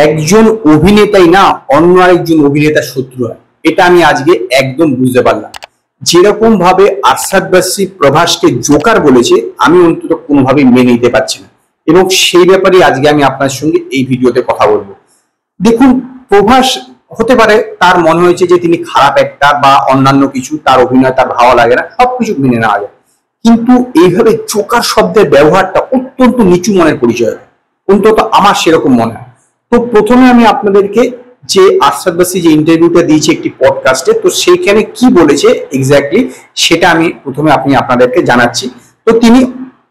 একজন অভিনেতাই না অন্য আরেকজন অভিনেতার শত্রু হয়, এটা আমি আজকে একদম বুঝতে পারলাম। যেরকম ভাবে আরশাদ বারসি প্রভাসকে জোকার বলেছে, আমি অন্তত কোনোভাবেই মেনে নিতে পারছি না, এবং সেই ব্যাপারে আজকে আমি আপনার সঙ্গে এই ভিডিওতে কথা বলবো। দেখুন, প্রভাস হতে পারে তার মনে হয়েছে যে তিনি খারাপ একটা বা অন্যান্য কিছু, তার অভিনয় তার ভালো লাগে না, সবকিছু মেনে নেওয়া যায়, কিন্তু এইভাবে জোকার শব্দের ব্যবহারটা অত্যন্ত নিচু মনের পরিচয়, অন্তত আমার সেরকম মনে হয়। তো প্রথমে আমি আপনাদেরকে যে আরশাদ বারসি যে ইন্টারভিউটা দিয়েছে একটি পডকাস্টে, তো সেইখানে কি বলেছে এক্স্যাক্টলি সেটা আমি প্রথমে আপনাদেরকে জানাচ্ছি। তো তিনি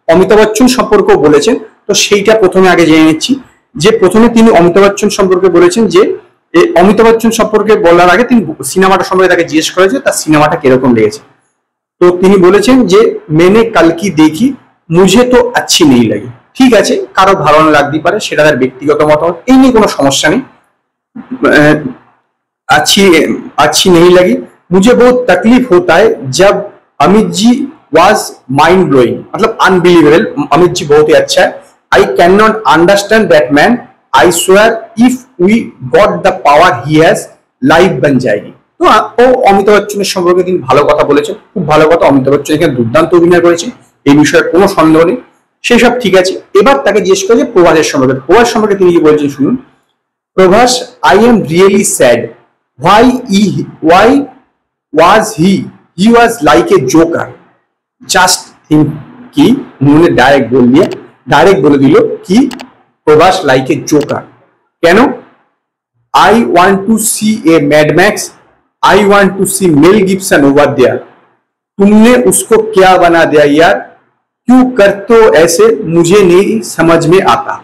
অমিতাভ বচ্চন সম্পর্কেও বলেছেন, তো সেইটা প্রথমে আগে জেনে নিচ্ছি। যে প্রথমে তিনি অমিতাভ বচ্চন সম্পর্কে বলেছেন, যে অমিতাভ বচ্চন সম্পর্কে বলার আগে তিনি সিনেমাটা সম্পর্কে তাকে জিজ্ঞেস করেছে তার সিনেমাটা কিরকম লেগেছে। তো তিনি বলেছেন যে মেনে কালকি দেখি, মুঝে তো আচ্ছি নেই লাগে। ঠিক আছে, কারো ভালো না লাগতে পারে, সেটা তার ব্যক্তিগত মতামত, এই নিয়ে কোনো সমস্যা নেই। अच्छी अच्छी नहीं लगी, मुझे बहुत तकलीफ होता है जब Amit ji was mind blowing, मतलब अनबिलीवेबल। अमित जी बहुत ही अच्छा है। I can not understand that man, I swear if we got the power he has, life बन जाएगी। তো ও অমিতাভ বচ্চনের সম্পর্কে তিনি ভালো কথা বলেছেন, খুব ভালো কথা। অমিতাভ বচ্চন এখানে দুর্দান্ত অভিনয় করেছে, এই বিষয়ে কোনো সন্দেহ নেই, সেসব ঠিক আছে। এবার তাকে জিজ্ঞেস করেছে প্রভাসের সম্পর্কে। প্রভাস সম্পর্কে তিনি কি বলছেন শুনুন। Prabhas, I am really sad, why was he was like a joker, just think कि उन्होंने डायरेक्ट बोल दिया कि प्रभास like a joker। কেন? I want to see a Mad Max, I want to see Mel Gibson over there, तुमने उसको क्या बना दिया यार, क्यों करते हो ऐसे, मुझे नहीं समझ में आता।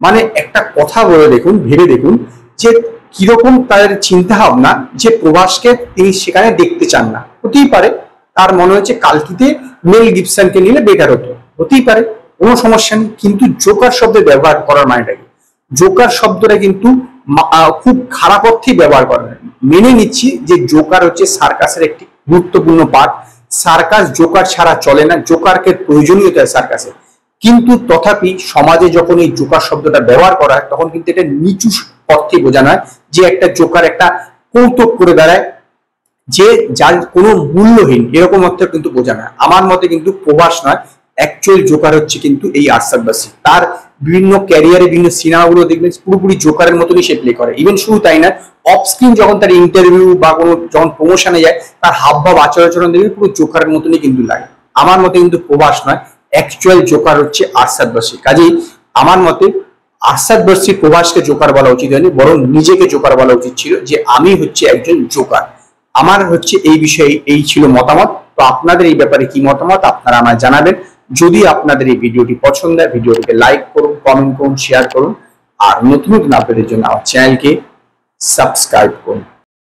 মানে একটা কথা বলে দেখুন, ভেবে দেখুন যে কিরকম তাদের চিন্তা ভাবনা, যে প্রভাসকে তিনি সেখানে দেখতে চান না। হতেই পারে তার মনে হচ্ছে কালকিতে মেল গিবসনকে নিলে বেটার হতো, হতেই পারে, কোনো সমস্যা নেই। কিন্তু জোকার শব্দের ব্যবহার করার মানেটা কি? জোকার শব্দটা কিন্তু খুব খারাপ অর্থেই ব্যবহার করা হয়। মেনে নিচ্ছি যে জোকার হচ্ছে সার্কাসের একটি গুরুত্বপূর্ণ পার্ট, সার্কাস জোকার ছাড়া চলে না, জোকারকে প্রয়োজনীয়তা সার্কাসে, কিন্তু তথাপি সমাজে যখন এই জোকার শব্দটা ব্যবহার করা হয় তখন কিন্তু এটা নিচু অর্থে বোঝানো হয়, যে একটা জোকার একটা কৌতুক করে বেড়ায়, যে যার কোনো মূল্যহীন, এরকম অর্থে কিন্তু বোঝানো হয়। আমার মতে কিন্তু প্রভাস নয়, অ্যাকচুয়াল জোকার হচ্ছে কিন্তু এই আরশাদ বারসি। তার বিভিন্ন ক্যারিয়ারে বিভিন্ন সিনেমাগুলো দেখবেন পুরোপুরি জোকারের মতনই সে প্লে করে। ইভেন শুধু তাই না, অফ স্ক্রিন যখন তার ইন্টারভিউ বা কোনো যখন প্রমোশনে যায়, তার হাবভাব আচরণ দেখবেন পুরো জোকারের মতনই কিন্তু লাগে। আমার মতে কিন্তু প্রভাস নয়, অ্যাকচুয়াল জোকার হচ্ছে আরশাদ বারসি। কাজেই আমার মতে আরশাদ বারসি প্রভাসকে জোকার বলা উচিত হয়নি, বরং নিজেকে জোকার বলা উচিত ছিল, যে আমি হচ্ছে একজন জোকার। আমার হচ্ছে এই বিষয়ে এই ছিল মতামত। তো আপনাদের এই ব্যাপারে কি মতামত আপনারা আমায় জানাবেন। যদি আপনাদের এই ভিডিওটি পছন্দ হয়, ভিডিওটিকে লাইক করুন, কমেন্ট করুন, শেয়ার করুন, আর নতুন আপডেটের জন্য আমার চ্যানেলকে সাবস্ক্রাইব করুন।